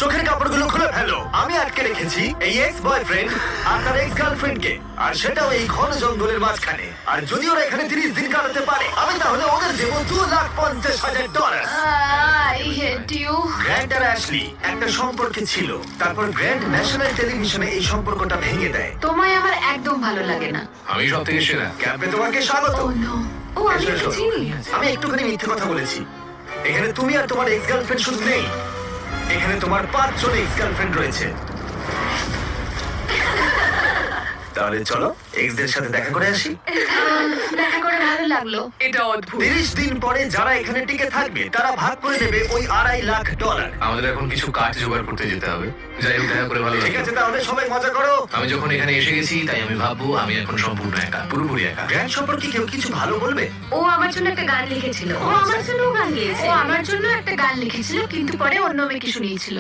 চোখের কাপড়গুলো খুলে ফেলো। আমি আটকে রেখেছি এই এক্স বয়ফ্রেন্ড আর তার এক্স গার্লফ্রেন্ডকে, আর সেটাও এই ঘন জঙ্গলের মাঝখানে। আর যদি ওরা এখানে 30 দিন কাটাতে পারে, আমি তাহলে ওদের দেবো $2,50,000। I hate you. গ্র্যান্ড আর অ্যাশলি একটা সম্পর্কে ছিল, তারপর গ্র্যান্ড ন্যাশনাল টেলিভিশনে এই সম্পর্কটা ভেঙে দেয়। তোমায় আমার একদম ভালো লাগে না। আমি সব থেকে সেরা। ক্যাম্পে তোমাকে স্বাগত। ও নো। ও আমি এসো, ওকে এসো। চিনি। আমি একটুখানি মিথ্যে কথা বলেছি। এখানে তুমি আর তোমার এক্স গার্লফ্রেন্ড শুধু নেই, এখানে তোমার 5 জন এক্স গার্লফ্রেন্ড রয়েছে। তাহলে চলো এক্সদের সাথে দেখা করে আসি। দেখা করে ভালো লাগলো। এটা অদ্ভুত। 30 দিন পরে যারা এখানে টিকে থাকবে তারা ভাগ করে দেবে ওই $2.5 লাখ। আমাদের এখন কিছু কাজ জোগাড় করতে যেতে হবে। যাই হোক, দেখা করে ভালো ঠিক লাগলো। আছে, তাহলে সবাই মজা করো। আমি যখন এখানে এসে গেছি তাই আমি ভাববো আমি এখন সম্পূর্ণ একা, পুরোপুরি একা। গ্র্যান্ড সম্পর্কে কেউ কিছু ভালো বলবে? ও আমার জন্য একটা গান লিখেছিল। ও আমার জন্য গান লিখেছে। ও আমার জন্য একটা গান লিখেছিল, কিন্তু পরে অন্য মেয়েকে শুনিয়েছিল।